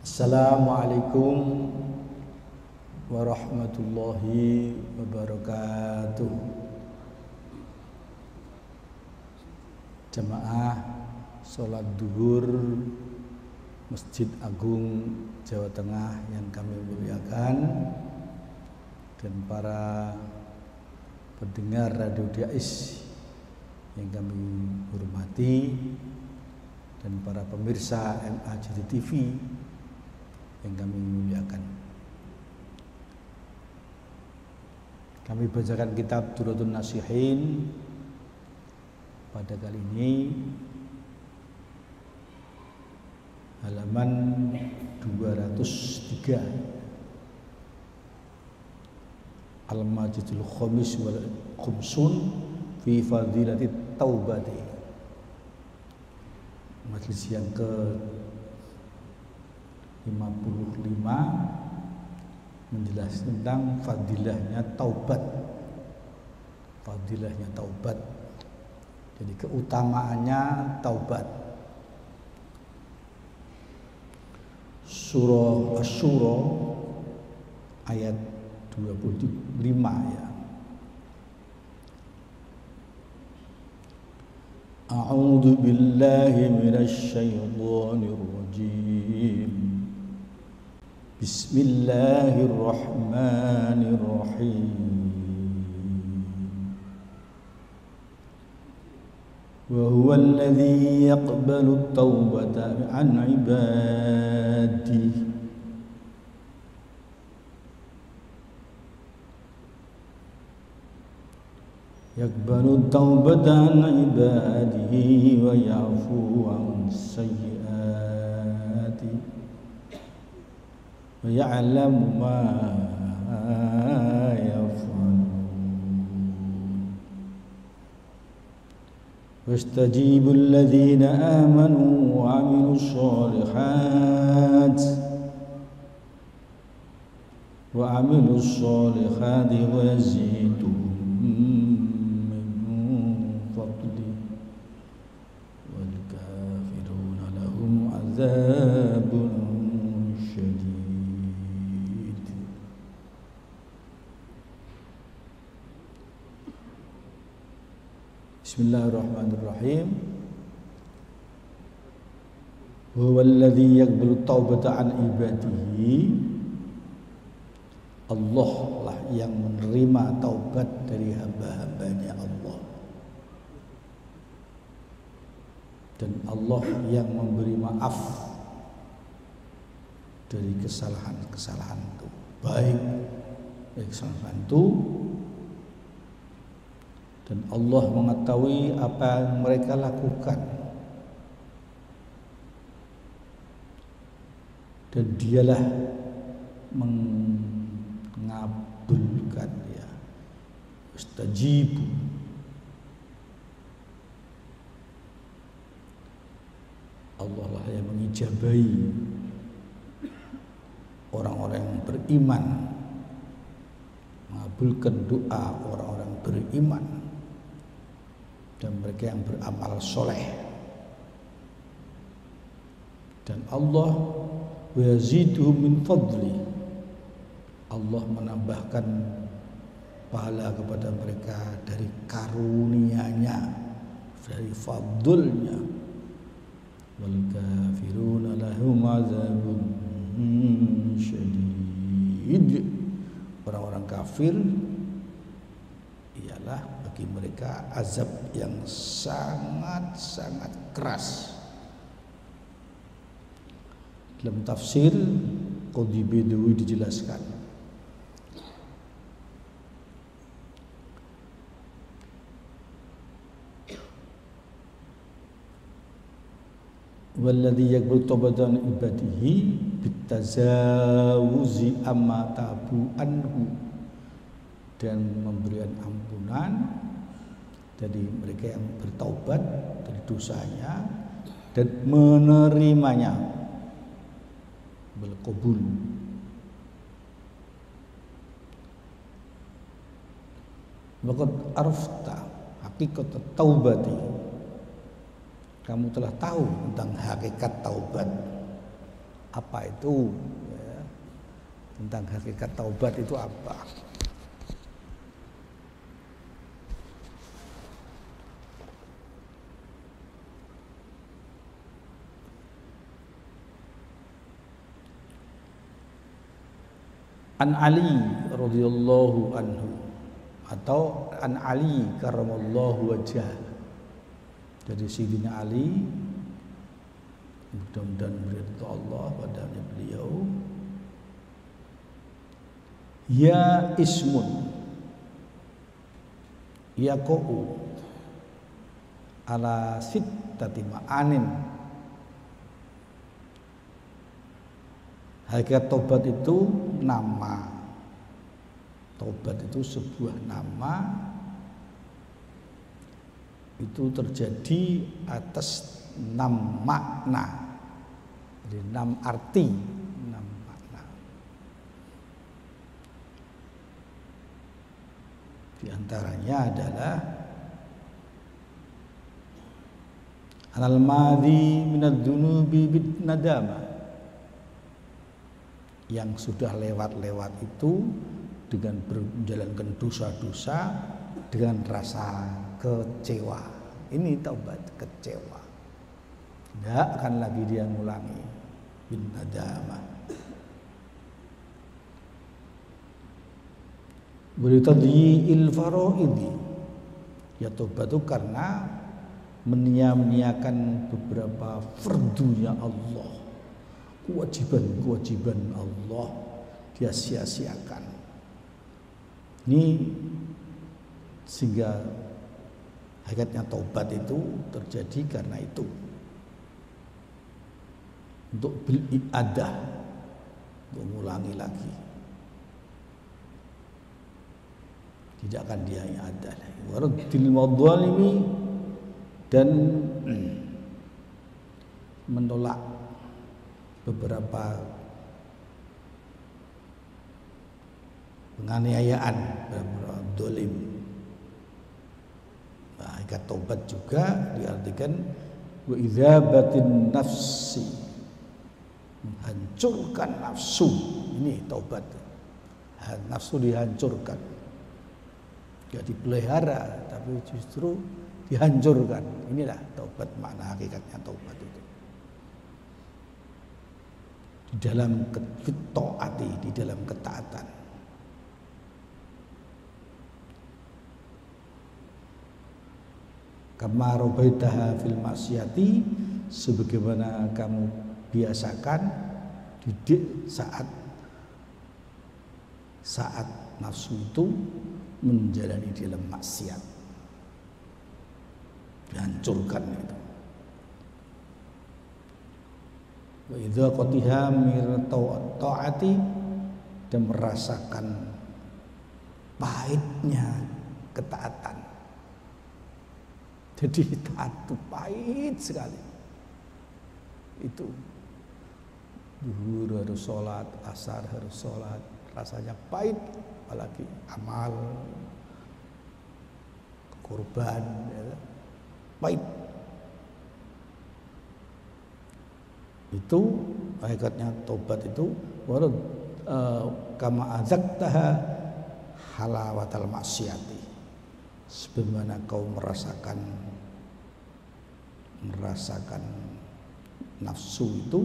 Assalamualaikum warahmatullahi wabarakatuh. Jamaah sholat duhur Masjid Agung Jawa Tengah yang kami muliakan, dan para pendengar Radio Dais yang kami hormati, dan para pemirsa MAJD TV yang kami muliakan. Kami bacakan kitab Durratun Nasihin pada kali ini halaman 203, Al-Majidul Khamis wal Khumsun fi Fadilati Taubati. Majelis yang ke 55 menjelaskan tentang fadilahnya taubat. Fadilahnya taubat. Jadi keutamaannya taubat. Surah Asy-Syura ayat 25 ya. A'udzu billahi minasy syaithanir rajim. Bismillahirrahmanirrahim. Wa huwa alladhi yaqbalu at-taubata 'an 'ibadihi yaqbalu at-taubata 'an 'ibadihi wa ya'fu 'an sayyi'ati wa ya'lamu ma yaf'alun. Wastajibu alladhina amanu wa 'amilus solihati wa yazidum min fadli wal kafiruna lahum 'adzabun syadid. Bismillahirrahmanirrahim. Huwallazi yaqbalu taubata an ibadihi. Allah lah yang menerima taubat dari hamba-hambanya Allah, dan Allah yang memberi maaf dari kesalahan-kesalahan itu, baik dari kesalahan itu, dan Allah mengetahui apa yang mereka lakukan, dan Dialah mengabulkan ya. Istajibu, Allah lah yang mengijabahi orang-orang yang beriman, mengabulkan doa orang-orang beriman dan mereka yang beramal soleh. Dan Allah wayaziduhum min fadli, Allah menambahkan pahala kepada mereka dari karunia-Nya, dari fadlnya. Wal kafiruna lahum adzabun syadid. Orang-orang kafir ialah bagi mereka azab yang sangat-sangat keras. Dalam tafsir Qadhi Bedawi dijelaskan, walladzi yaqbalu taubatan ibadihi bitazawuzi amma tabu anhu, dan memberikan ampunan dari mereka yang bertaubat dari dosanya dan menerimanya, belqabul. Waqad arafta haqiqat taubati, kamu telah tahu tentang hakikat taubat. apa itu, ya, tentang hakikat taubat itu apa. An Ali radhiyallahu anhu atau An Ali karramallahu wajhah, dari Sayyidina Ali, mudah-mudahan beridho Allah padanya beliau, ya ismun yaqa'u ala sittati ma'anin. Hakikat tobat itu nama. Tobat itu sebuah nama, itu terjadi atas 6 makna, jadi 6 arti, 6 makna. Di antaranya adalah anal madhi minad dunubi bid nadama, yang sudah lewat-lewat itu dengan menjalankan dosa-dosa dengan rasa kecewa. Ini taubat, kecewa. Tidak akan lagi dia ngulangi. Bin nadama. Beritadhi'il faraidi. Ya taubat itu karena menyia-nyiakan beberapa fardunya Allah. Kewajiban Allah dia sia-siakan. Ini sehingga hakikatnya taubat itu terjadi karena itu, untuk bil i'adah, untuk mengulangi lagi, tidak akan dia i'adah lagi. Waraddil madzalimi, dan menolak beberapa penganiayaan, beberapa dolim. Nah, hakikat taubat juga diartikan wa idzabatin nafsi, menghancurkan nafsu. Ini taubat, nafsu dihancurkan, tidak dipelihara tapi justru dihancurkan. Inilah taubat, makna hakikatnya taubat itu. Di dalam taati, di dalam ketaatan. Kama rabaitaha fil maksiati, sebagaimana kamu biasakan didik saat nafsu itu menjalani dalam maksiat, dihancurkan itu. Wa idza qatiha mir taati, dan merasakan pahitnya ketaatan. Jadi taat itu pahit sekali. Itu zuhur harus sholat, asar harus sholat, rasanya pahit, apalagi amal kurban, ya, pahit. Itu hakikatnya taubat itu warad kama azaktaha halawatal maksiati, sebagaimana kau merasakan nafsu itu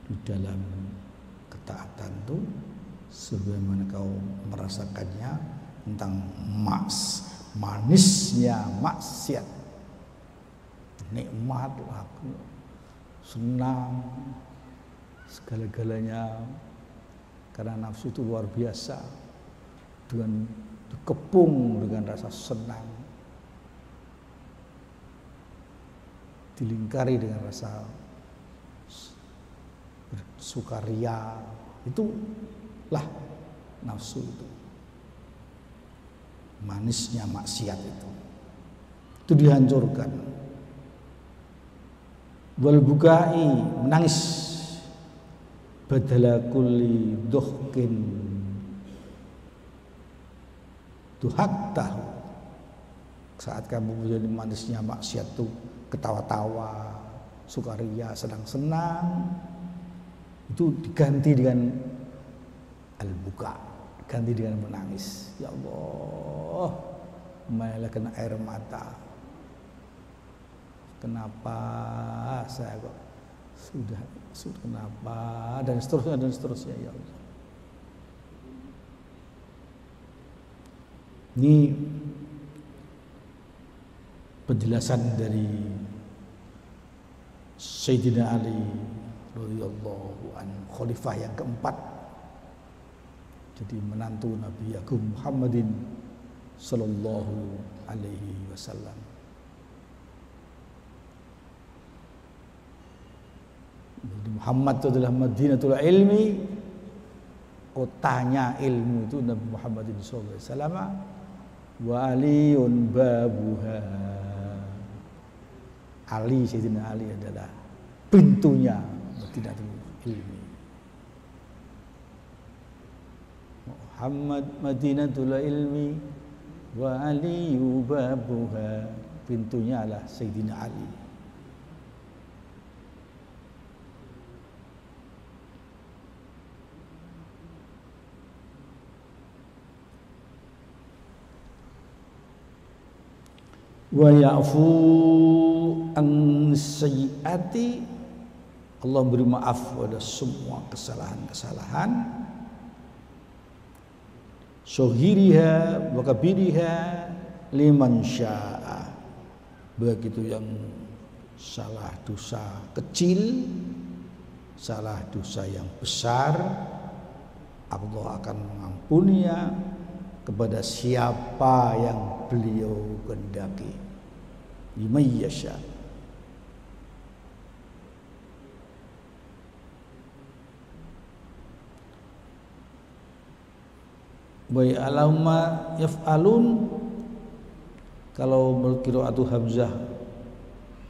di dalam ketaatan itu, sebagaimana kau merasakannya tentang manisnya maksiat. Nikmat, aku senang, segala-galanya, karena nafsu itu luar biasa, dengan dikepung dengan rasa senang, dilingkari dengan rasa sukaria. Itulah nafsu itu, manisnya maksiat itu dihancurkan. Wal bukai, menangis, badala kulli dhuhkin duhaktahu, Saat kamu menjadi manisnya maksiat tuh ketawa-tawa, sukaria, senang-senang, itu diganti dengan al-buka, diganti dengan menangis. Ya Allah, melelehkan air mata. Kenapa saya kok sudah kenapa, dan seterusnya ya Allah. Ini penjelasan dari Sayyidina Ali radhiyallahu anhu, khalifah yang keempat, jadi menantu Nabi Agung Muhammadin sallallahu alaihi wasallam. Jadi Muhammad itu adalah Madinatul Ilmi, kotanya ilmu itu Nabi Muhammadin sallallahu alaihi wasallam. Wa aliyun babuha, Ali, Sayyidina Ali adalah pintunya Madinatul Ilmi. Muhammad Madinatul Ilmi wa aliyu babuha, pintunya adalah Sayyidina Ali. Wa ya'fu an sayyiati, Allah beri maaf pada semua kesalahan-kesalahan, sohiriha wa kabiriha liman sya'a, begitu yang salah dosa kecil, salah dosa yang besar, Allah akan mengampuninya kepada siapa yang beliau kehendaki, liman yasha. Wa ya'lamu yaf'alun, kalau menurut qiraatu Hamzah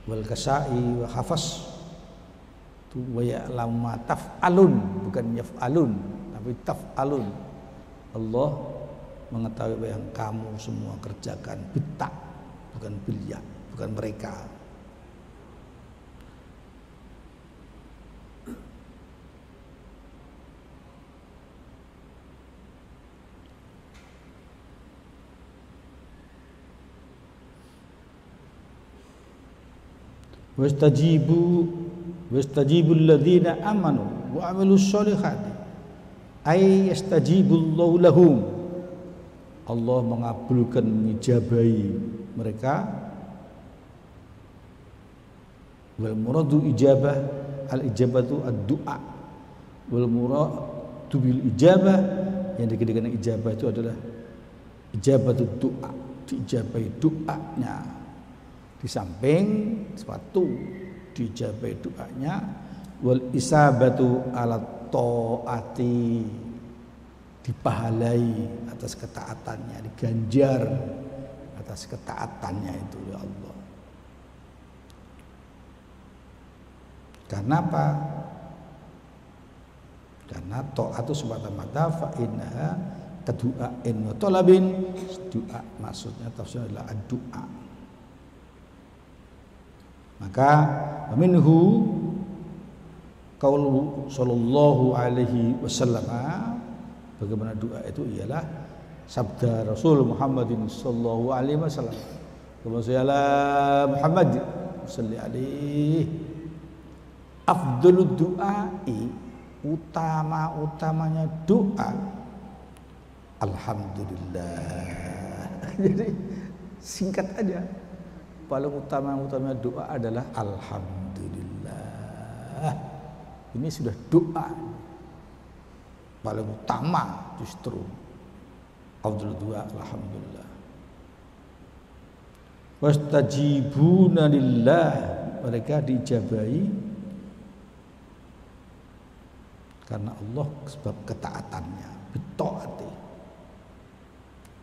wal Kasai wa Hafs itu wa ya'lamu taf'alun, bukan yaf'alun tapi taf'alun. Allah mengetahui apa yang kamu semua kerjakan, bitak, bukan bilya, bukan mereka. Wastajibu alladhina amanu wa amilus solihati, ay yastajibullahu lahum, Allah mengabulkan, mengijabahi mereka. Wal muradu ijabah, al ijabatu ad-du'a, wal muradu bil ijabah, yang dikatakan ijabah itu adalah ijabatu du'a, diijabahi doanya. Di samping suatu diijabahi doanya, wal isabatu ala taati, dipahalai atas ketaatannya, diganjar atas ketaatannya itu ya Allah. Karena apa? Karena taat itu semata-mata fa innaha kadu'ain wa talabin, doa maksudnya tafsirnya adalah doa. Maka minhu qaulu sallallahu alaihi wasallam, bagaimana doa itu ialah sabda Rasul Muhammadin sallallahu alaihi wasallam. Kemudian Muhammad salli alaihi, afdhalud du'ai, utama-utamanya doa alhamdulillah. Jadi singkat aja, paling utama-utamanya doa adalah alhamdulillah. Ini sudah doa paling utama, justru afdhalud du'a alhamdulillah. Wastajibuna lillah, mereka diijabahi karena Allah sebab ketaatannya, bitaati.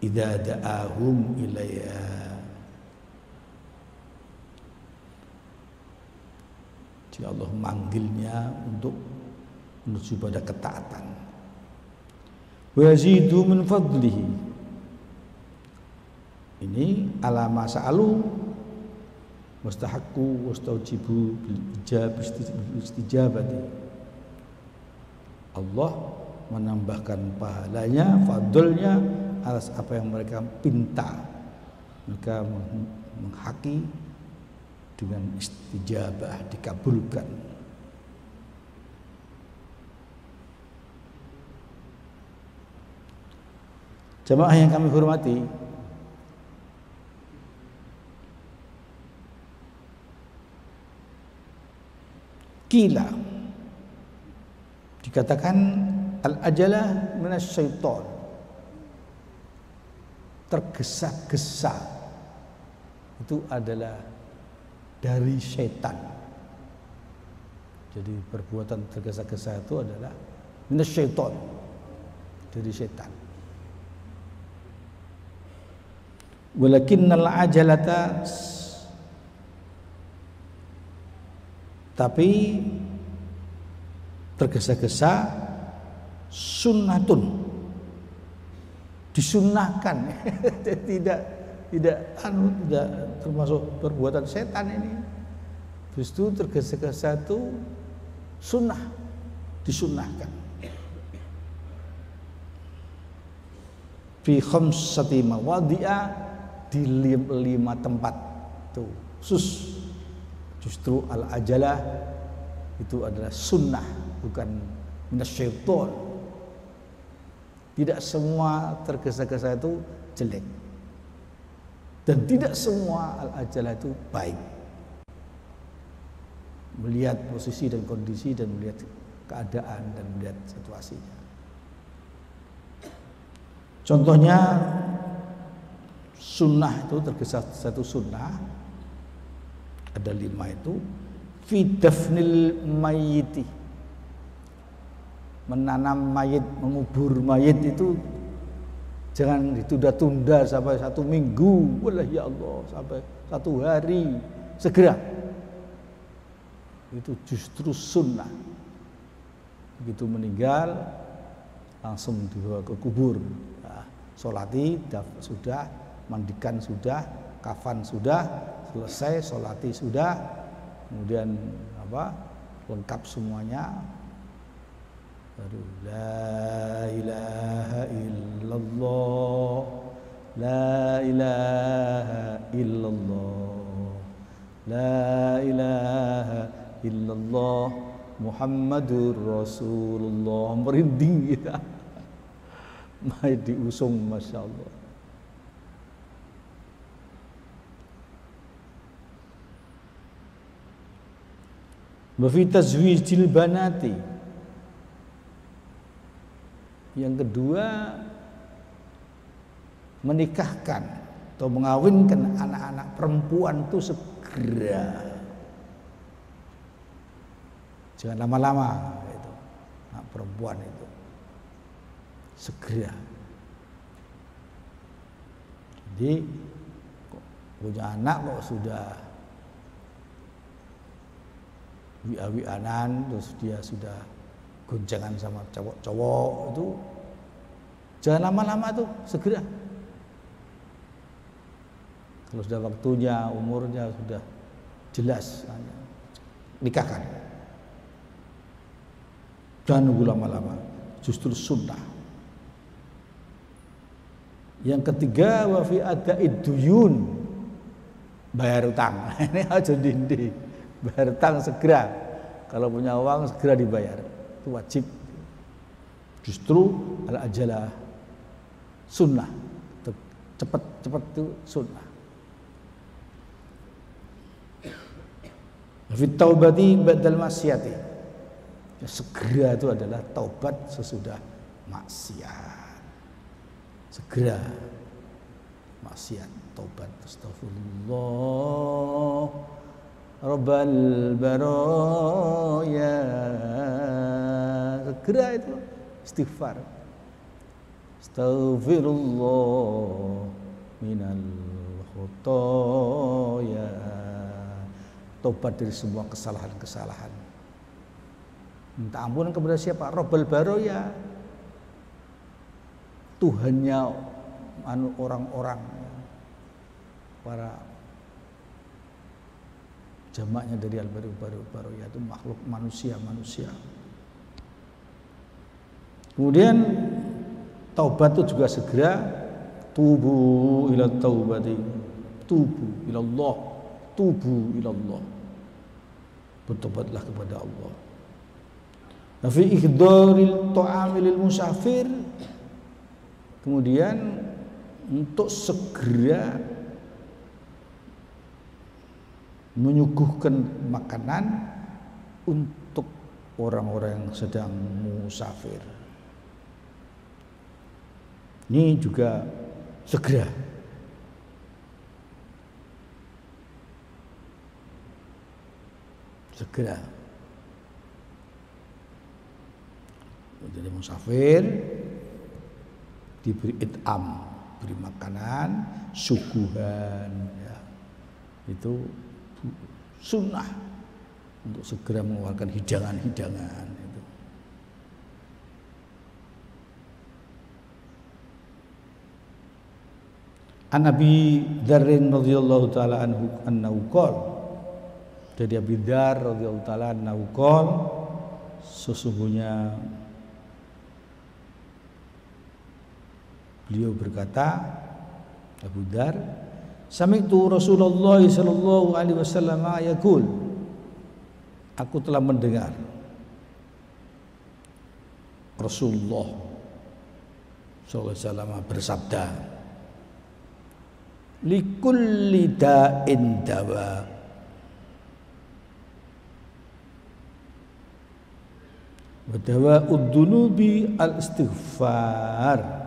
Idza da'ahum ilayya, jika Allah manggilnya untuk menuju pada ketaatan. Wa yazidu min fadlihi, Ini alama sa'alu mustahaqqu wastaujibu bil istijabati. Allah menambahkan pahalanya, fadlnya atas apa yang mereka pinta. Mereka menghaki dengan istijabah, dikabulkan. Jamaah yang kami hormati, kila dikatakan al-ajalah minasyaiton, tergesa-gesa itu adalah dari syaitan. Jadi perbuatan tergesa-gesa itu adalah minasyaiton, dari syaitan. Walakinnal ajalata, tapi tergesa-gesa sunnatun, disunnahkan. tidak termasuk perbuatan setan ini. Justru tergesa-gesa itu sunnah, disunnahkan. Fi khamsati mawadhi'a, di 5 tempat tuh khusus. Justru al-ajalah itu adalah sunnah, bukan minasyaiton. Tidak semua tergesa-gesa itu jelek, dan tidak semua al-ajalah itu baik. Melihat posisi dan kondisi, dan melihat keadaan, dan melihat situasinya. Contohnya sunnah itu, tergesa-gesa itu sunnah ada 5 itu. Fi dafnil mayyiti, menanam mayit, mengubur mayit itu jangan ditunda-tunda sampai 1 minggu, wallahi ya Allah, sampai 1 hari, segera. Itu justru sunnah. Begitu meninggal langsung dibawa ke kubur. Nah, sholati sudah, mandikan sudah, kafan sudah, selesai, sholati sudah, kemudian lengkap semuanya, baru la ilaha illallah, la ilaha illallah, la ilaha illallah, Muhammadur Rasulullah. Merinding kita. Mai diusung, masya Allah. Wa fi tazwijil banati, yang kedua menikahkan atau mengawinkan anak-anak perempuan itu segera, jangan lama-lama itu. Anak perempuan itu segera. Jadi punya anak kok sudah wi'anan, terus dia sudah goncangan sama cowok-cowok, itu jangan lama-lama tuh, segera. Kalau sudah waktunya, umurnya sudah jelas, nikahkan. Jangan nunggu lama-lama, justru sunnah. Yang ketiga, wa fi ada'id duyun, bayar utang. Ini aja dindi, bayar utang segera. Kalau punya uang segera dibayar, itu wajib. Justru al-ajalah sunnah, cepat itu sunnah. Fit taubati ba'dal maksiati, ya, segera itu adalah taubat sesudah maksiat. Segera maksiat, taubat, astagfirullah rabbal baraya, segera itu istighfar, astagfirullah minal khotoya, tobat dari semua kesalahan-kesalahan. Minta ampun kepada siapa? Rabbal baraya, Tuhannya orang-orang, para jamaknya dari al-bari yaitu makhluk manusia. Kemudian taubat itu juga segera, tubu ila taubati, tubu ilallah, bertobatlah kepada Allah. Fi ihdoril ta'amil musafir, kemudian untuk segera menyuguhkan makanan untuk orang-orang yang sedang musafir. Ini juga segera. Jadi musafir diberi it'am, beri makanan, suguhan, ya. Itu sunnah untuk segera mengeluarkan hidangan-hidangan itu. An Abi Dzarrin radhiyallahu taala anhu qala, dari Abi Dzar radhiyallahu taala anhu qala, sesungguhnya beliau berkata, Abu Dzar, sami'tu Rasulullah sallallahu alaihi wasallam yaqul, aku telah mendengar Rasulullah sallallahu alaihi wasallam bersabda, likulli da'in dawa, wa dawa'ud dunubi al-istighfar.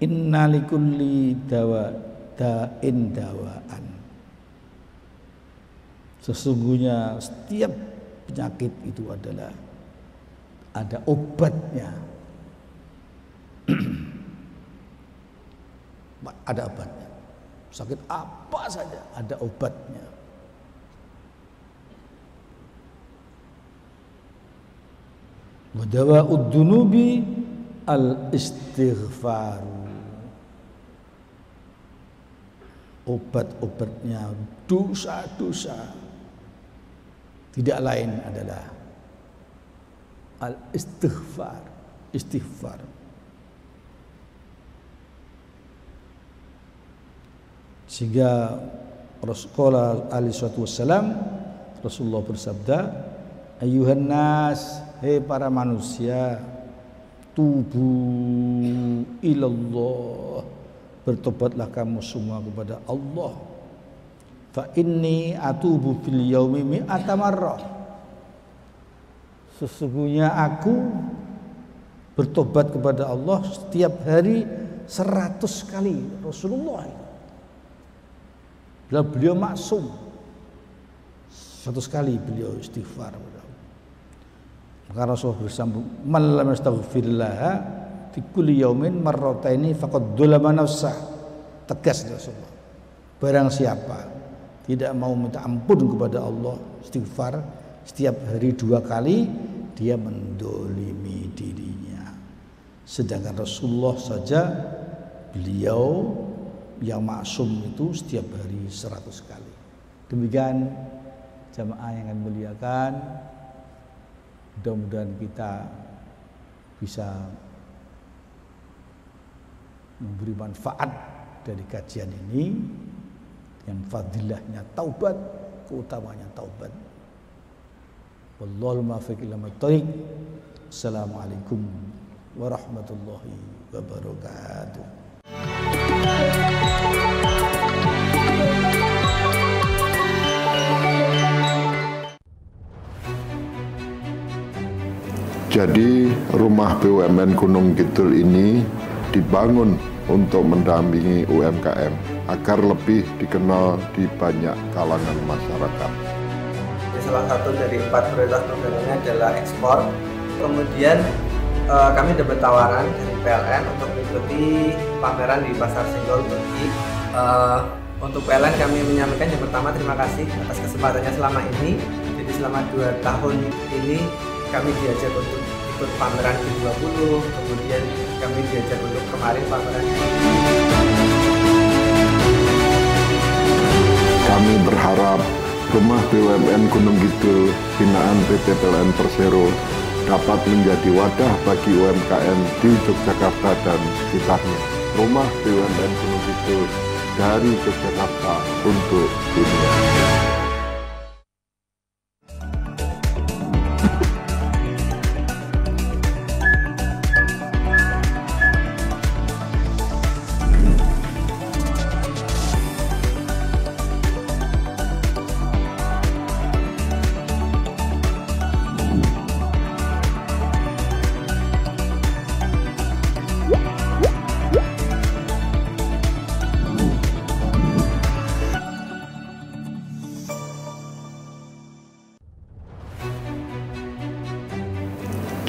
Inna likulli da'in dawaan. Sesungguhnya setiap penyakit itu adalah ada obatnya. Ada obatnya. Sakit apa saja ada obatnya. Wa dawa'ud dunubi al-istighfar. Obat-obatnya dosa-dosa tidak lain adalah al-istighfar, istighfar. Sehingga Rasulullah alaihi wassalam, Rasulullah bersabda, ayyuhan nas, hei para manusia, tubu ilallah, bertobatlah kamu semua kepada Allah. Fa inni atubu fil yaumi mi'ata marrah. Sesungguhnya aku bertobat kepada Allah setiap hari 100 kali. Rasulullah itu beliau maksum, 100 kali beliau istighfar. Maka Rasulullah bersambung, man lam yastaghfirullah fi kulli yaumin marrataini faqad dzalama nafsah. Tegas Rasulullah, barang siapa tidak mau minta ampun kepada Allah, istighfar setiap hari 2 kali, dia mendolimi dirinya. Sedangkan Rasulullah saja, beliau yang maksum itu setiap hari 100 kali. Demikian jamaah yang akan muliakan, mudah-mudahan kita bisa memberi manfaat dari kajian ini dengan fadilahnya taubat, keutamanya taubat. Wallahul muwaffiq ila thoriq. Assalamualaikum warahmatullahi wabarakatuh. Jadi rumah BUMN Gunung Kidul ini dibangun untuk mendampingi UMKM agar lebih dikenal di banyak kalangan masyarakat. Salah satu dari 4 prioritas programnya adalah ekspor. Kemudian kami dapat tawaran dari PLN untuk mengikuti pameran di Pasar Senggol Turki. Untuk PLN kami menyampaikan yang pertama terima kasih atas kesempatannya selama ini. Jadi selama 2 tahun ini kami diajak untuk ikut pameran G20, kemudian kami diajak untuk kemarin pameran. Kami berharap Rumah BUMN Gunung Kidul binaan PT PLN Persero dapat menjadi wadah bagi UMKM di Yogyakarta dan sekitarnya. Rumah BUMN Gunung Kidul dari Yogyakarta untuk dunia.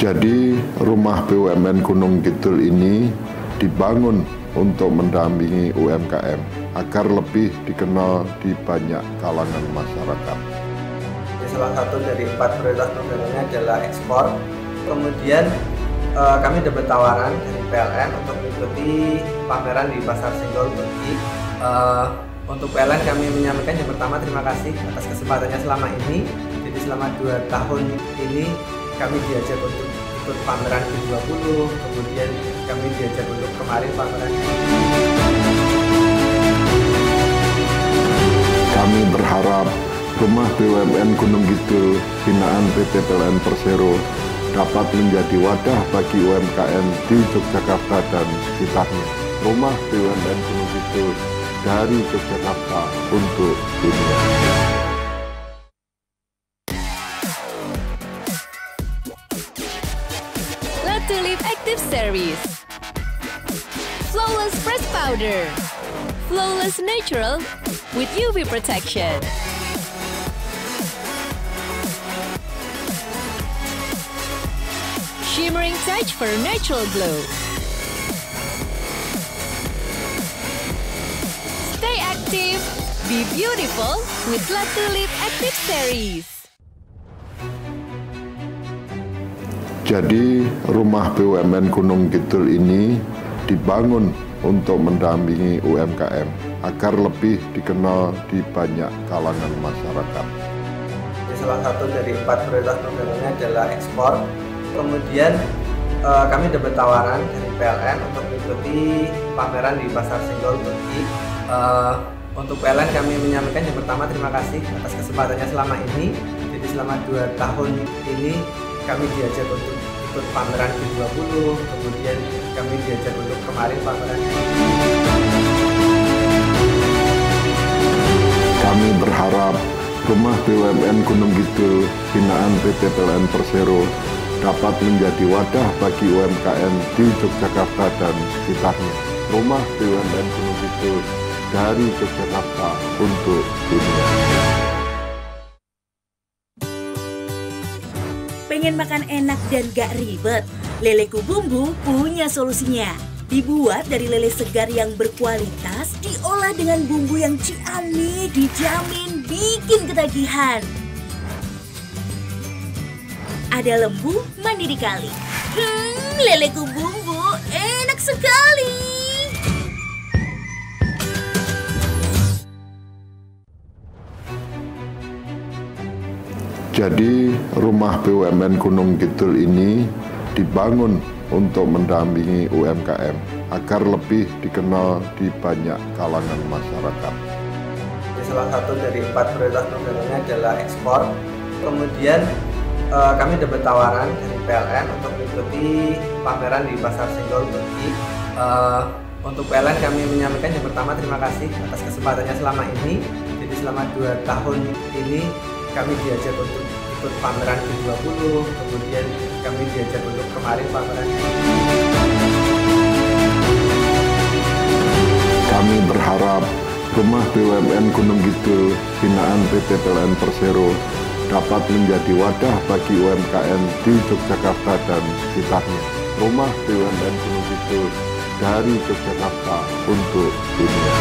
Jadi Rumah BUMN Gunung Kidul ini dibangun untuk mendampingi UMKM agar lebih dikenal di banyak kalangan masyarakat. Salah satu dari 4 prioritas programnya adalah ekspor. Kemudian kami dapat tawaran dari PLN untuk mengikuti pameran di Pasar Senggol Turki. Untuk PLN kami menyampaikan yang pertama terima kasih atas kesempatannya selama ini. Jadi selama 2 tahun ini kami diajak untuk ikut pameran G20, kemudian kami diajak untuk kemarin pameran. Kami berharap Rumah BUMN Gunung Kidul binaan PT PLN Persero dapat menjadi wadah bagi UMKM di Yogyakarta dan sekitarnya. Rumah BUMN Gunung Kidul dari Yogyakarta untuk dunia. Tulip Active Series, Flawless Press Powder, Flawless Natural with UV Protection. Shimmering touch for natural glow. Stay active, be beautiful with La Tulip Active Series. Jadi Rumah BUMN Gunung Kidul ini dibangun untuk mendampingi UMKM agar lebih dikenal di banyak kalangan masyarakat. Salah satu dari 4 prioritas programnya adalah ekspor. Kemudian kami dapat tawaran dari PLN untuk mengikuti pameran di Pasar Senggol Turki. Untuk PLN kami menyampaikan yang pertama terima kasih atas kesempatannya selama ini. Jadi selama 2 tahun ini kami diajak untuk ikut pameran G20, kemudian kami diajak untuk kemarin pameran. Kami berharap Rumah BUMN Gunung Kidul binaan PT PLN Persero dapat menjadi wadah bagi UMKM di Yogyakarta dan sekitarnya. Rumah BUMN Gunung Kidul dari Yogyakarta untuk dunia. Pengen makan enak dan gak ribet? Leleku Bumbu punya solusinya. Dibuat dari lele segar yang berkualitas, diolah dengan bumbu yang ciamik, dijamin bikin ketagihan. Ada lembu mandi di kali. Leleku Bumbu enak sekali. Jadi Rumah BUMN Gunung Kidul ini dibangun untuk mendampingi UMKM agar lebih dikenal di banyak kalangan masyarakat. Salah satu dari 4 prioritas programnya adalah ekspor. Kemudian kami dapat tawaran dari PLN untuk mengikuti pameran di Pasar Senggol Turki. Untuk PLN kami menyampaikan yang pertama terima kasih atas kesempatannya selama ini. Jadi selama 2 tahun ini kami diajak untuk ikut pameran G20, kemudian kami diajak untuk kemarin pameran. Kami berharap Rumah BUMN Gunung Kidul binaan PT PLN Persero dapat menjadi wadah bagi UMKM di Yogyakarta dan sekitarnya. Rumah BUMN Gunung Kidul dari Yogyakarta untuk dunia.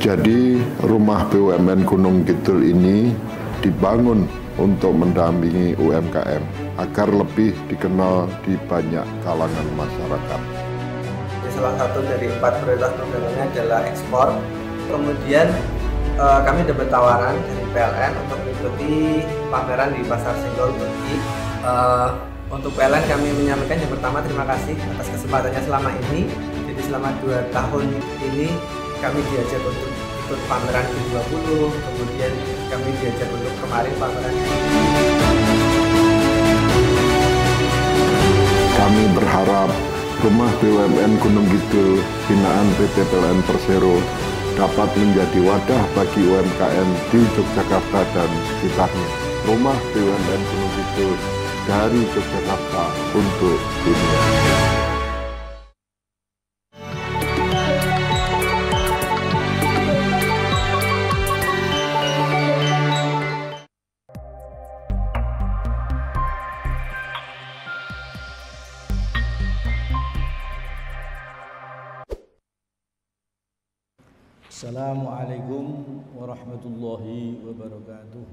Jadi rumah BUMN Gunung Kidul ini dibangun untuk mendampingi UMKM agar lebih dikenal di banyak kalangan masyarakat. Salah satu dari 4 prioritas programnya adalah ekspor. Kemudian kami dapat tawaran dari PLN untuk mengikuti pameran di Pasar Senggol Turki. Untuk PLN kami menyampaikan yang pertama terima kasih atas kesempatannya selama ini. Jadi selama 2 tahun ini kami diajak untuk ikut pameran G20, kemudian kami diajak untuk kemarin pameran. Kami berharap rumah BUMN Gunung Kidul binaan PT PLN Persero dapat menjadi wadah bagi UMKM di Yogyakarta dan sekitarnya. Rumah BUMN Gunung Kidul dari Yogyakarta untuk dunia. Assalamualaikum warahmatullahi wabarakatuh.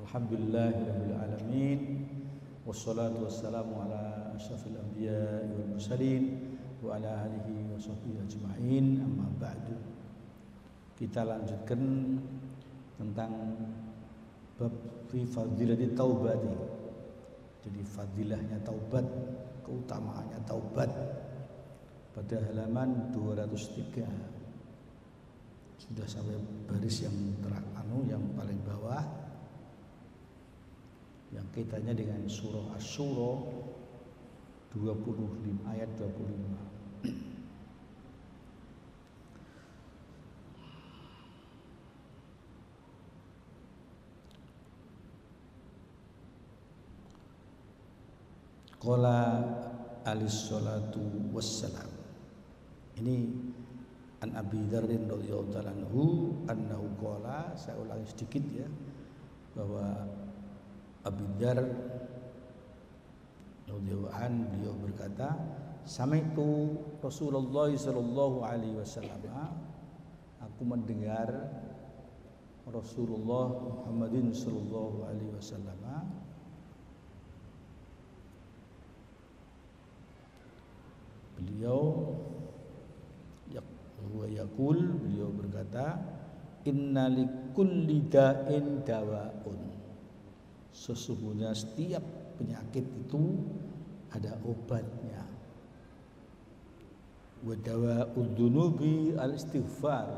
Alhamdulillahirabbil alamin wassalatu wassalamu ala asyrafil anbiya'i wal mursalin wa ala alihi washabbihi ajma'in, amma ba'du. Kita lanjutkan tentang bab fi fadilati taubati. Jadi fadilahnya taubat, keutamaannya taubat, pada halaman 203. Sudah sampai baris yang yang paling bawah, yang kaitannya dengan surah Asy-Syura 25 ayat 25. Qala alis salatu wassalam. Ini An Abi Dzarrin radhiyallahu ta'ala anhu annahu qala, saya ulangi sedikit ya, bahwa Abi Dzar radhiyallahu an beliau berkata, sami'tu Rasulullah sallallahu alaihi wasallam, aku mendengar Rasulullah Muhammadin sallallahu alaihi wasallam beliau beliau berkata, inna likulli da'in dawaun, sesungguhnya setiap penyakit itu ada obatnya. Wa dawa'ud dunubi al-istighfar,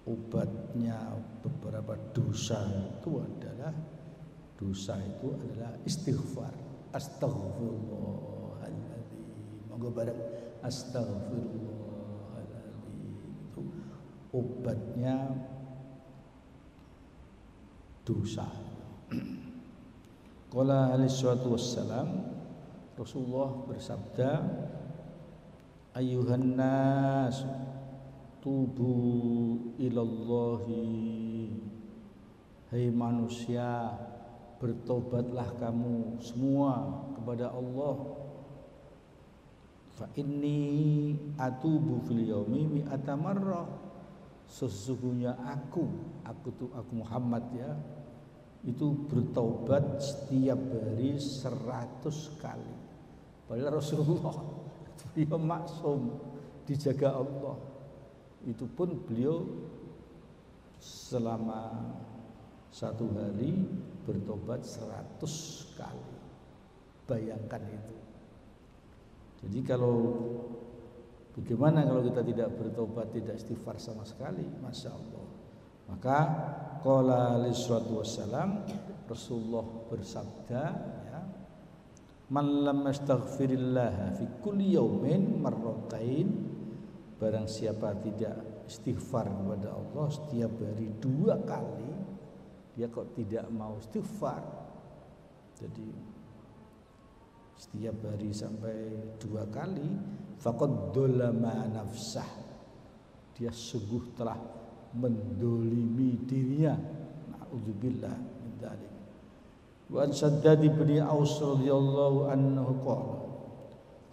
obatnya beberapa dosa itu adalah istighfar. Astaghfirullahaladzim, moga bareng astaghfirullahaladzim, itu obatnya dosa. Qala alaihi salatu wassalam, Rasulullah bersabda, ayyuhan nas tubu ilallahi, hai manusia, bertobatlah kamu semua kepada Allah. Fa inni atubu fil yaumi mi'ata marrah, sesungguhnya aku Muhammad ya, itu bertaubat setiap hari 100 kali. Padahal Rasulullah beliau maksum, dijaga Allah. Itu pun beliau selama satu hari bertobat 100 kali. Bayangkan itu. Jadi bagaimana kalau kita tidak bertobat, tidak istighfar sama sekali? Masya Allah. Maka qala alaihi salatu wassalam, Rasulullah bersabda ya, man lam yastaghfirillah fi kulli yaumin marratain, barang siapa tidak istighfar kepada Allah setiap hari 2 kali, dia kok tidak mau istighfar. Jadi setiap hari sampai 2 kali, faqad dzalama nafsah, dia sungguh telah mendolimi dirinya. Na'udzubillah min dzalik. Wa an Shaddad bin Aus radhiyallahu anhu qala,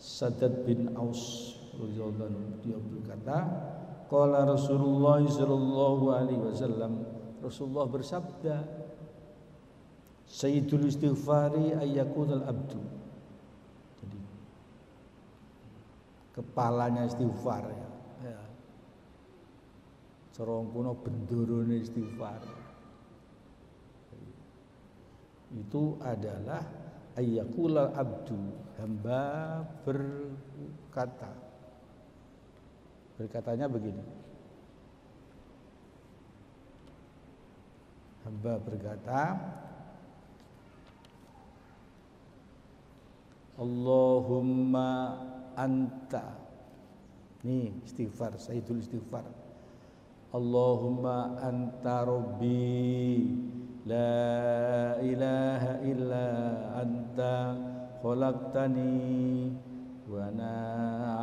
Shaddad bin Aus radhiyallahu anhu dia berkata, qala Rasulullah sallallahu alaihi wasallam, Rasulullah bersabda, sayyidul istighfari ayyakunal abdu. Jadi kepalanya istighfar ya. Corong kuno bendorone istighfar. Itu adalah ayyakula abdu, hamba berkatanya begini, hamba berkata, Allahumma anta, nih istighfar, sayyidul istighfar, Allahumma anta rabbi la ilaha illa anta khalaqtani wa ana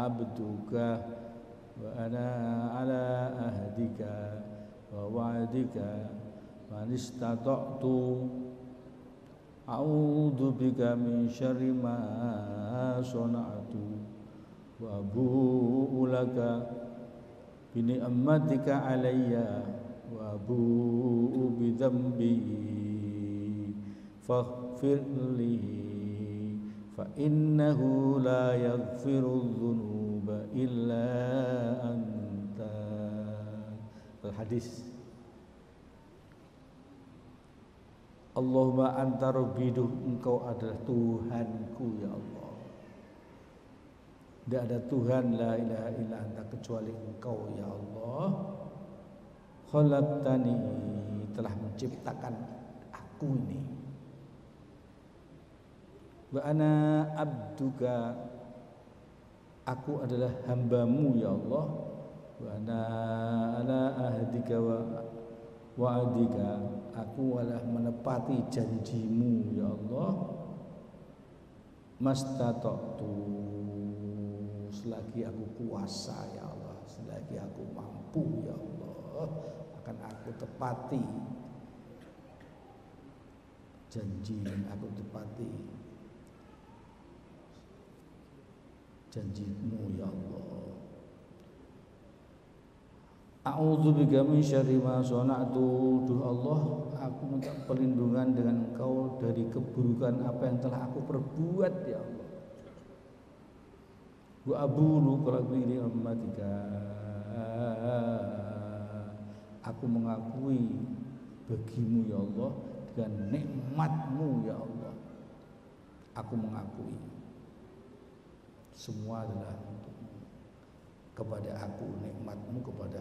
abduka wa ana ala ahdika wa wa'dika man istata'tu a'udzu bika min syarri ma sana'tu wa abu'u laka bi ni'matika alayya wa abu'u bi dhanbi faghfirli fa innahu la yaghfiru dzunuba illa anta. Al-hadis. Allahumma anta rabbi, engkau adalah Tuhanku ya Allah. Tidak ada Tuhan la ilaha illa anta kecuali engkau ya Allah. Khalaqtani, telah menciptakan aku ini. Wa ana abduka, aku adalah hambamu ya Allah. Wa ana ala ahdika wa wa'adika, aku adalah menepati janjimu ya Allah. Mastata'tu, selagi aku kuasa ya Allah, selagi aku mampu ya Allah, akan aku tepati janji yang aku tepati janjimu ya Allah. A'udzubika min syarri ma sana'tu, duh Allah, aku minta perlindungan dengan Engkau dari keburukan apa yang telah aku perbuat ya Allah. Wa abulu bi ni'matika, aku mengakui bagimu ya Allah dengan nikmatmu ya Allah. Aku mengakui semua adalah untukmu, kepada aku, nikmatmu kepada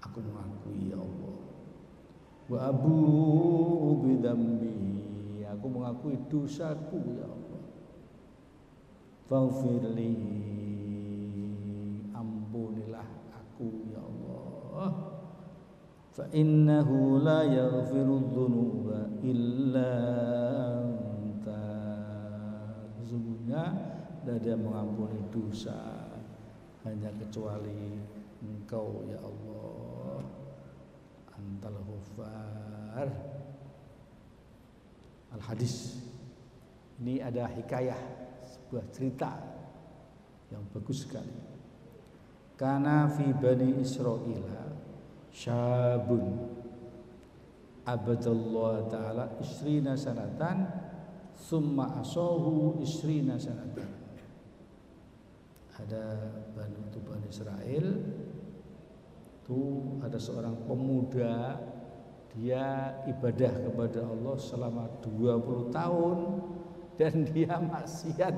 aku mengakui ya Allah. Wa abu bi dzambi, aku mengakui dosaku ya Allah. Faghfirli, ampunilah aku ya Allah. Fa innahu la yaghfiru dzunuba illa anta, sesungguhnya tidak ada yang mengampuni dosa hanya kecuali Engkau ya Allah. Antal Ghaffar. Al-hadis ini ada hikayah, sebuah cerita yang bagus sekali. Kana fi bani Israila syabun abadallah ta'ala isrina sanatan summa asahu isrina sanatan. Ada Bani Israel itu ada seorang pemuda, dia ibadah kepada Allah selama 20 tahun dan dia maksiat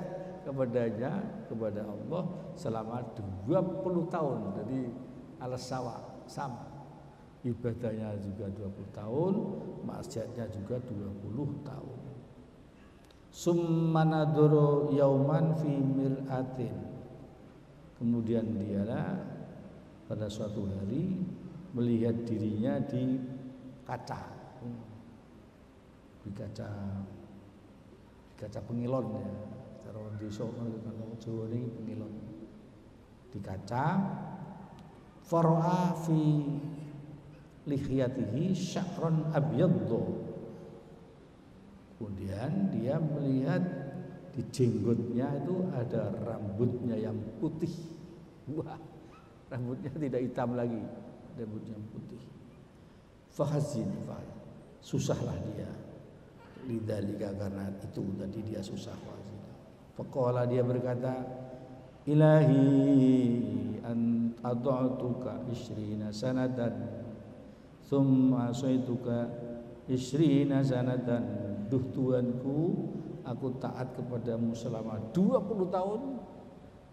kepada Allah selama 20 tahun. Jadi sama. Ibadahnya juga 20 tahun, maksiatnya juga 20 tahun. Summanadoro yauman fi mir'atin. Kemudian dialah pada suatu hari melihat dirinya di kaca pengilon ya. Cara orang desa kalau Jawa ini pengilon. Di kaca fara'a fi lihiyatihi sya'ran abyaddo. Kemudian dia melihat di jenggotnya itu ada rambutnya yang putih. Wah, rambutnya tidak hitam lagi, rambutnya yang putih. Fahazin, susahlah dia. Lidzalika, karena itu tadi dia susah. Faqala, dia berkata, Ilahi an ad'atuka 20 sanatan thumma asaituka 20 sanatan. Duh Tuhanku, aku taat kepadamu selama 20 tahun,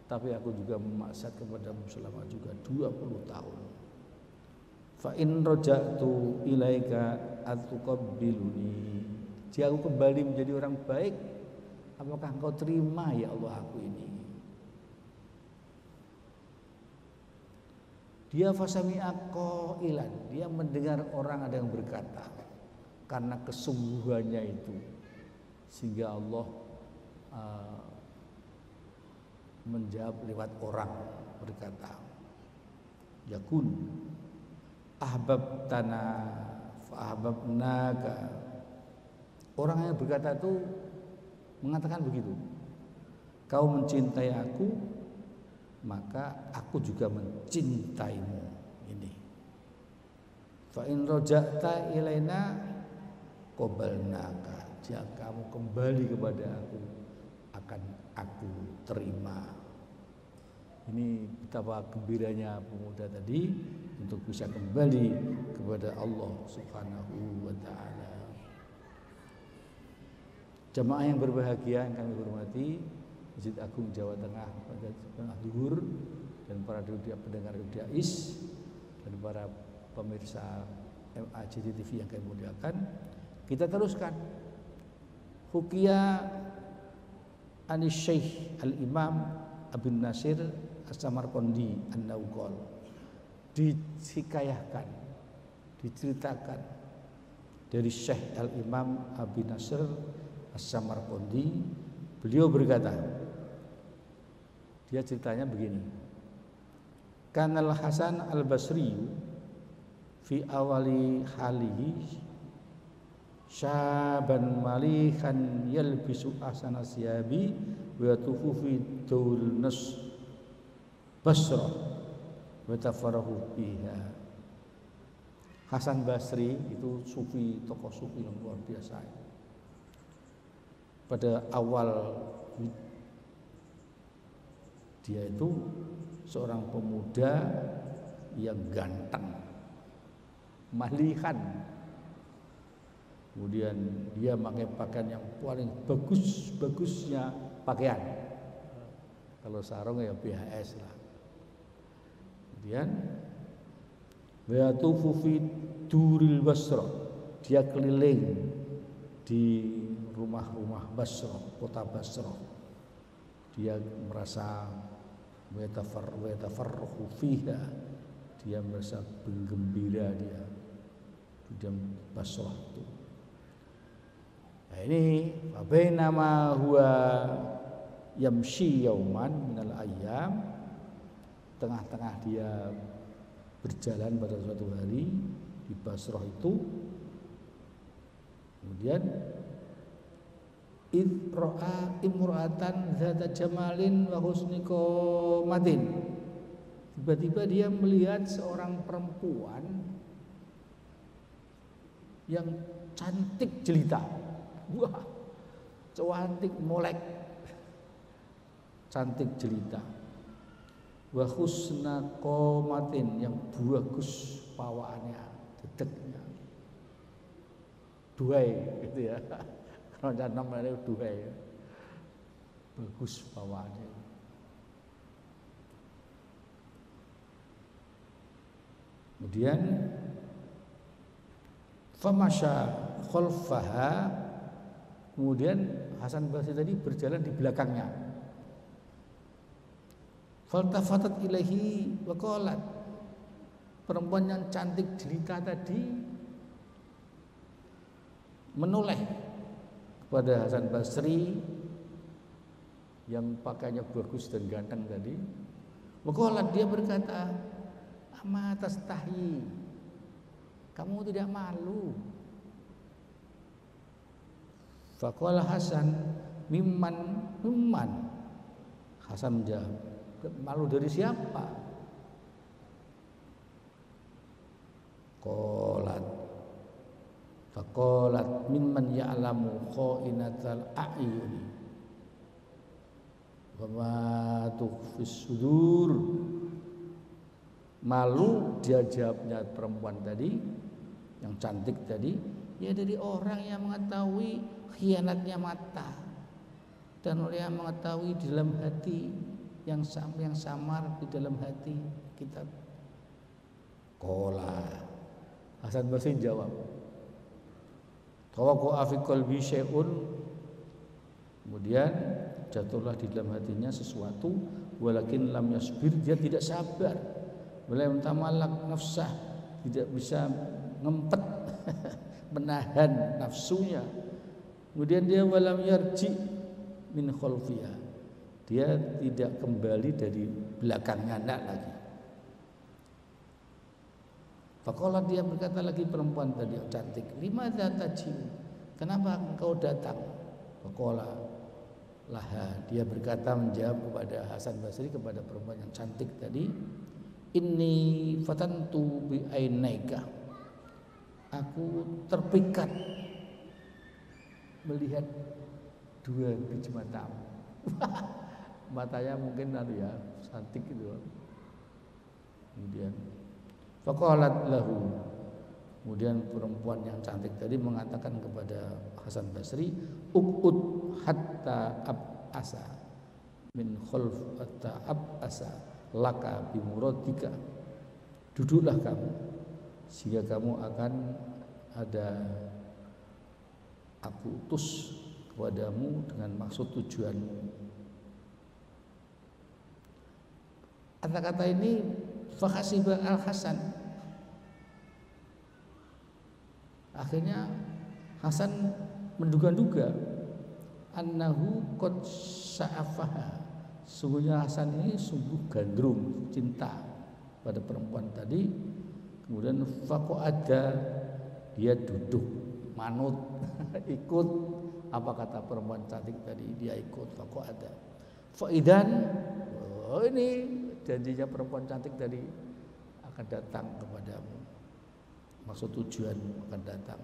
tapi aku juga memaksiat kepadamu selama juga 20 tahun. Fa in raja'tu ilaika atuqabbiluni. Jika aku kembali menjadi orang baik, apakah engkau terima ya Allah aku ini? Dia fasami'a qailan, dia mendengar orang ada yang berkata, karena kesungguhannya itu sehingga Allah menjawab lewat orang berkata, yakun ahbabtana fa ahbabnaka. Orang yang berkata itu mengatakan begitu, kau mencintai aku, maka aku juga mencintaimu. Ini. Fa in raja'ta ilaina qabalnaka. Jika kamu kembali kepada aku, akan aku terima. Ini betapa gembiranya pemuda tadi untuk bisa kembali kepada Allah Subhanahu wa taala. Jamaah yang berbahagia yang kami hormati, Masjid Agung Jawa Tengah pada Tengah Duhur, dan para pendengar Dais dan para pemirsa MAJD TV yang kami muliakan, kita teruskan. Hukia Anis Syekh Al-Imam Abin Nasir As-Samarqandi An-Nauqal, dihikayahkan, diceritakan dari Syekh Al-Imam Abin Nasir As-Samarqandi. Beliau berkata, dia ceritanya begini, Kanal Hasan Al-Basri fi awali halihi syaban malihan yalbisu ahsana siyabi wa yatufu fi daul nas Basra wa tafarahu biha. Hasan Basri itu sufi, tokoh sufi yang luar biasa. Pada awal dia itu seorang pemuda yang ganteng, malihan. Kemudian dia pakai pakaian yang paling bagusnya pakaian. Kalau sarung ya BHS lah. Kemudian Wayatufu fi duril Basra, dia keliling di rumah-rumah Basra, kota Basra. Dia merasa wayatafarruhu fiha, dia merasa bergembira dia di Basra itu. Nah ini bainama huwa yamshi yauman minal ayyam, tengah-tengah dia berjalan pada suatu hari di Basrah itu, kemudian id ra'a imra'atan zata jamalin wa husni qomatin, tiba-tiba dia melihat seorang perempuan yang cantik jelita. Wah, cantik molek, cantik jelita. Wa husna qomatin, yang bagus pawaannya, dedeknya, duai gitu ya. Kalau namanya duai ya. Bagus pawaannya. Kemudian famasya khalfaha, kemudian Hasan Basri tadi berjalan di belakangnya. Faltafatat ilaihi wa qalat, perempuan yang cantik jelita tadi menoleh kepada Hasan Basri yang pakaiannya bagus dan ganteng tadi. Wa qalat, dia berkata, ama tastahi, kamu tidak malu? Faqala Hasan, Mimman. Hasan menjawab, malu dari siapa? Faqalat mimman ya'lamu kha'inatal a'yuni wa ma tukhfis sudur. Malu dia jawabnya perempuan tadi yang cantik tadi, ya dari orang yang mengetahui khianatnya mata dan oleh yang mengetahui di dalam hati yang samar di dalam hati kita. Qala, Hasan Basri jawab, tawaqa'a fi qalbi syai'un, kemudian jatuhlah di dalam hatinya sesuatu, walakin lam yasbir, dia tidak sabar, wala tamalak nafsah, tidak bisa ngempet menahan nafsunya. Kemudian dia walam yarji min khalfiyah, dia tidak kembali dari belakangnya lagi. Faqala, dia berkata lagi perempuan tadi yang cantik, limadza taji, kenapa engkau datang? Faqala laha, dia berkata menjawab kepada Hasan Basri, kepada perempuan yang cantik tadi, inni fatantu bi ainaika, aku terpikat melihat dua biji matamu. Matanya mungkin ya cantik gitu. Kemudian faqalat lahu, kemudian perempuan yang cantik tadi mengatakan kepada Hasan Basri, uqud hatta ab'asa min khalf hatta ab'asa laka bimuradika, duduklah kamu sehingga kamu akan ada, aku utus kepadamu dengan maksud tujuanmu. Kata-kata ini fakhasiba al-Hasan, akhirnya Hasan menduga-duga annahu qad sa'afaha, sungguhnya Hasan ini sungguh gandrung cinta pada perempuan tadi. Kemudian faqa'ada, dia duduk manut ikut apa kata perempuan cantik tadi, dia ikut faqa'ada. Faidan, oh ini janjinya perempuan cantik tadi akan datang kepadamu, maksud tujuan akan datang.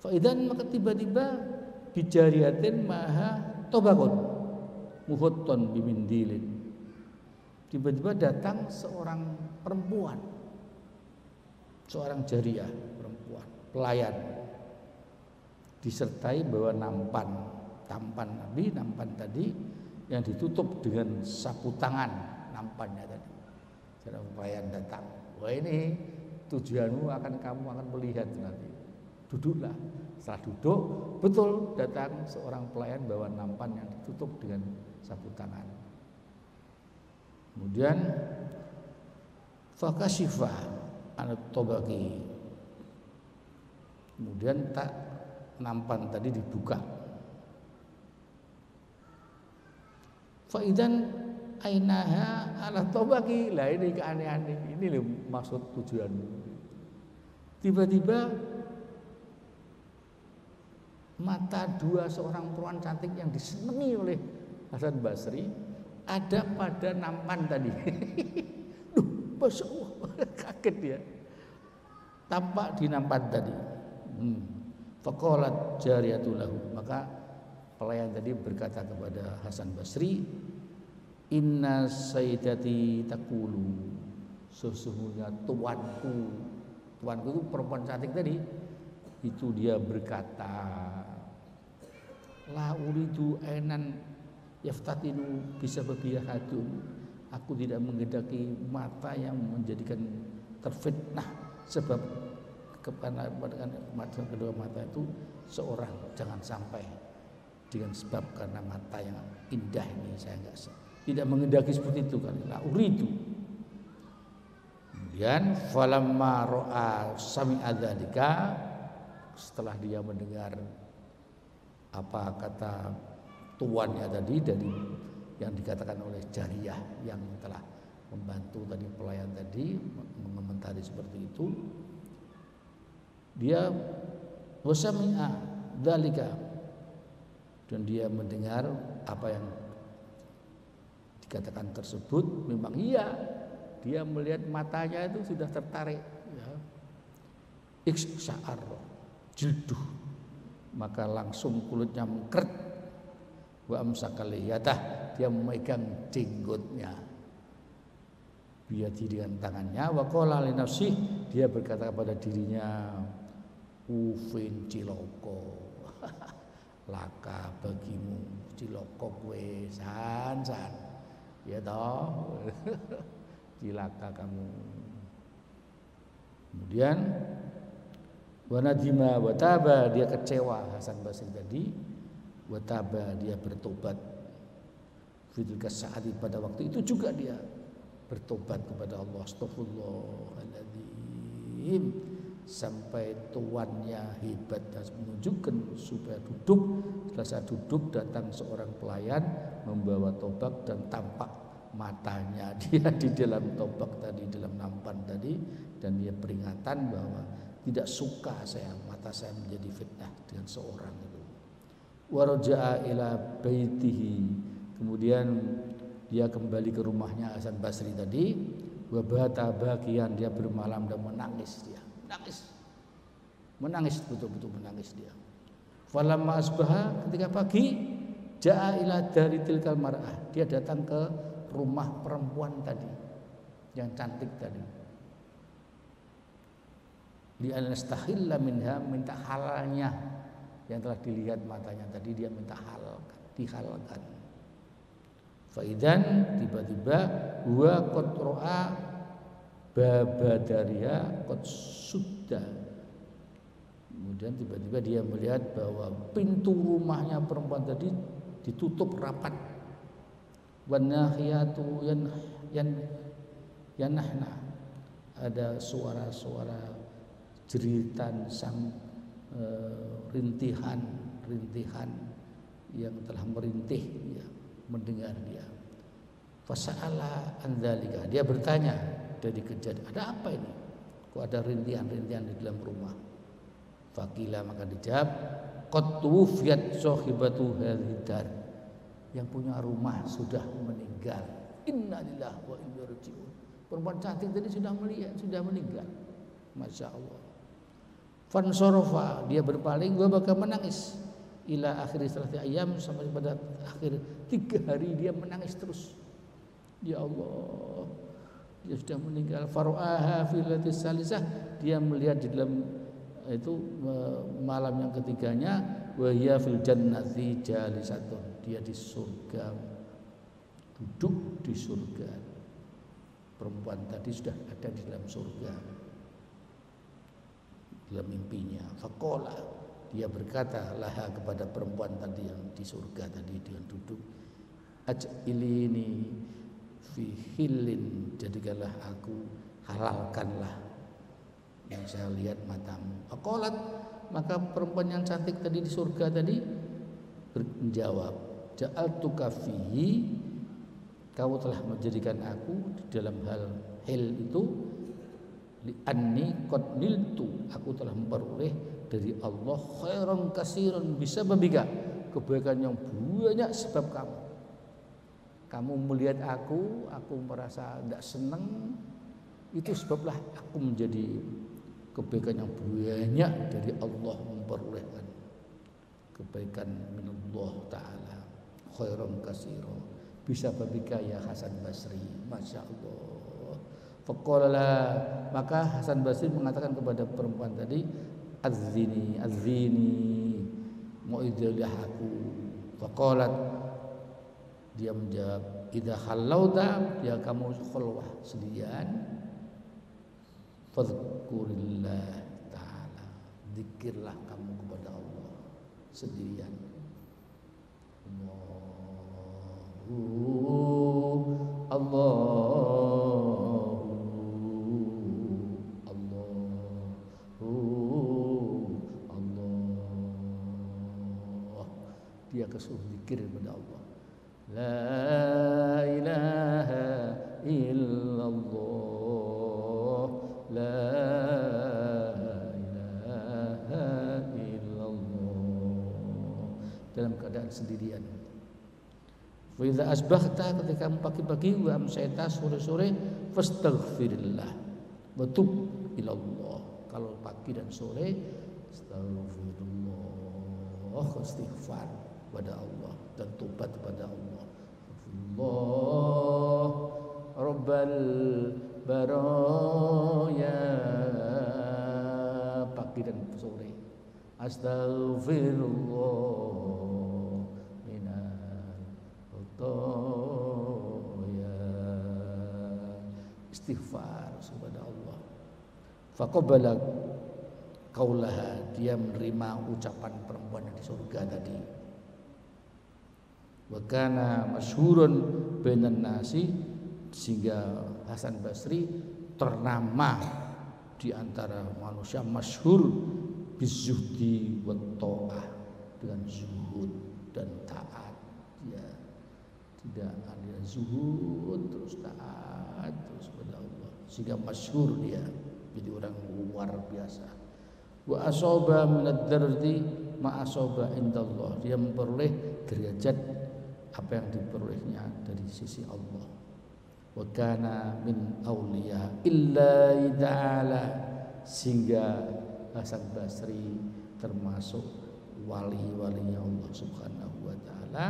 Faidan, maka tiba-tiba bijariatin maha tobakon muhutton bimindilin, tiba-tiba datang seorang perempuan, seorang jariyah perempuan pelayan, disertai bawa tampan Nabi, nampan tadi yang ditutup dengan sapu tangan, nampannya tadi. Seorang pelayan datang, wah ini tujuanmu kamu akan melihat nanti, duduklah. Setelah duduk, betul datang seorang pelayan bawa nampan yang ditutup dengan sapu tangan. Kemudian fakashifa an-tobaki, kemudian tak nampan tadi dibuka. Faidan ainaha ala tobaki, lah ini keanehan ini loh maksud tujuan. Tiba-tiba mata dua seorang perempuan cantik yang disenangi oleh Hasan Basri ada pada nampan tadi. Duh, Masya Allah, kaget dia. Tampak di nampan tadi. Faqalat jariyatu lahu, maka pelayan tadi berkata kepada Hasan Basri, inna sayyidati taqulu, sesungguhnya tuanku itu perempuan cantik tadi, itu dia berkata, la uridu ainan yaftatinu bisababiha hadun, aku tidak menghendaki mata yang menjadikan terfitnah sebab kepada kedua mata itu seorang, jangan sampai dengan sebab karena mata yang indah ini saya tidak menghendaki seperti itu kali, la uridu. Kemudian falamma ra'a sami'a dzalika, setelah dia mendengar apa kata tuannya tadi dari yang dikatakan oleh jariyah yang telah membantu tadi pelayan tadi mengomentari seperti itu, dia wasami'a dzalika, dan dia mendengar apa yang dikatakan tersebut, memang iya, dia melihat matanya itu sudah tertarik, ya. Iksa'ar jilduh, maka langsung kulitnya mengkeret. Wa amsakaliyatah, dia memegang jenggotnya biadi dengan tangannya. Wa qala li nafsih, dia berkata kepada dirinya, ufin ciloko, laka bagimu ciloko kowe san ya toh. Cilaka kamu. Kemudian wanadima wataba, dia kecewa Hasan Basri tadi. Wataba, dia bertobat. Fitilka saati, pada waktu itu juga dia bertobat kepada Allah. Astaghfirullahaladzim. Sampai tuannya hebat dan menunjukkan supaya duduk. Setelah duduk, datang seorang pelayan membawa tombak dan tampak matanya dia di dalam tombak tadi, dalam nampan tadi, dan dia peringatan bahwa tidak suka mata saya menjadi fitnah dengan seorang itu. Waraja'a ila baitihi, kemudian dia kembali ke rumahnya Hasan Basri tadi. Wabata bagian, dia bermalam dan menangis, menangis betul-betul menangis dia. Falamma asbaha, ketika pagi, ja'a ila dari tilkal mar'ah, dia datang ke rumah perempuan tadi yang cantik tadi. Li anastahilla minha, minta halalnya yang telah dilihat matanya tadi, dia minta dihalalkan. Faidan, tiba-tiba huwa qad ra'a babadariha qad sudda. Kemudian tiba-tiba dia melihat bahwa pintu rumahnya perempuan tadi ditutup rapat. Wanahiyatu yanahna, ada suara-suara jeritan sang rintihan yang telah merintih, ya, mendengar dia. Fasa'ala an dzalika, dia bertanya dari kejadian, ada apa ini? Kok ada rintihan-rintihan di dalam rumah? Faqila, maka dijawab, qad tuwfiyat sahibatu hadhihi dar, yang punya rumah sudah meninggal. Innalillahi wa inna ilaihi raji'un. Perempuan cantik tadi sudah meninggal. Masya Allah. Fansorofa, dia berpaling, gua bakal menangis. Ila akhir salati ayam, sampai pada akhir 3 hari dia menangis terus. Ya Allah, dia sudah meninggal. Faru'aha fil latis salisah, dia melihat di dalam itu malam yang ketiganya, wa hiya fil jannati jalisatun, dia di surga, duduk di surga. Perempuan tadi sudah ada di dalam surga, dalam mimpinya. Faqala, dia berkata laha, kepada perempuan tadi yang di surga tadi dengan duduk, aj'ilini fi hillin, jadikanlah aku, halalkanlah yang saya lihat matamu. Faqalat, maka perempuan yang cantik tadi di surga tadi menjawab, ja'altuka fihi, kau telah menjadikan aku di dalam hal itu, li'anni qad niltu, aku telah memperoleh dari Allah khairan kasiran bisa babika, kebaikan yang banyak sebab kamu melihat aku merasa tidak senang, itu sebablah aku menjadi kebaikan yang banyak dari Allah, memperolehkan kebaikan minallah ta'ala khairan kasiran bisa babika ya Hasan Basri. Masya Allah. Faqala, maka Hasan Basri mengatakan kepada perempuan tadi, azini mau idzah aku. Faqalat, dia menjawab, idza khallauta, ya kamu khulwah sendirian, fadhkurillah ta'ala, zikirlah kamu kepada Allah sendirian. Dia kesuruh zikir kepada Allah. La ilaha illallah, la ilaha illallah, dalam keadaan sendirian. Wa idza asbahta, ketika pagi-pagi, wa amsayta, sore-sore, fastaghfirillah wa tub ilallah. Kalau pagi dan sore, astagfirullah, istighfar kepada Allah dan tobat kepada Allah. Allah Rabbal baraya, pagi dan sore. Astagfirullah minal khotoya, istighfar kepada Allah. Faqabala qaulaha, dia menerima ucapan perempuan yang di surga tadi. Wa kana masyhurun bainan nasi, sehingga Hasan Basri ternama di antara manusia, masyhur bizuhdi wa ta'ah, dengan zuhud dan taat. Dia tidak ada zuhud terus taat terus kepada Allah, sehingga masyhur dia jadi orang luar biasa. Wa asaba minad dardi ma asaba indallah, dia memperoleh derajat apa yang diperolehnya dari sisi Allah. Wa kana min auliya illahi ta'ala, sehingga Hasan Basri termasuk wali-walinya Allah Subhanahu wa taala,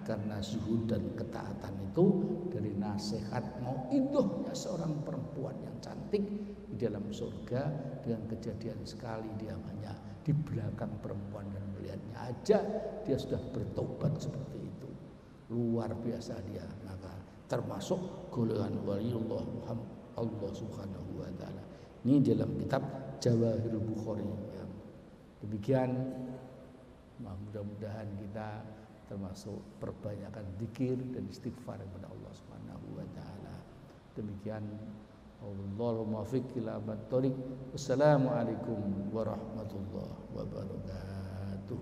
karena zuhud dan ketaatan itu dari nasihat mauidhahnya seorang perempuan yang cantik di dalam surga. Dengan kejadian sekali dia hanya di belakang perempuan dan melihatnya aja, dia sudah bertobat seperti itu. Luar biasa dia, maka termasuk golongan waliullah Muhammad Allah Subhanahu wa taala. Ini dalam kitab Jawahirul Bukhari ya. Demikian, mudah-mudahan kita termasuk perbanyakan zikir dan istighfar kepada Allah Subhanahu wa taala. Demikian, wallahul muwaffiq ila aqwamit thoriq. Wassalamualaikum warahmatullahi wabarakatuh.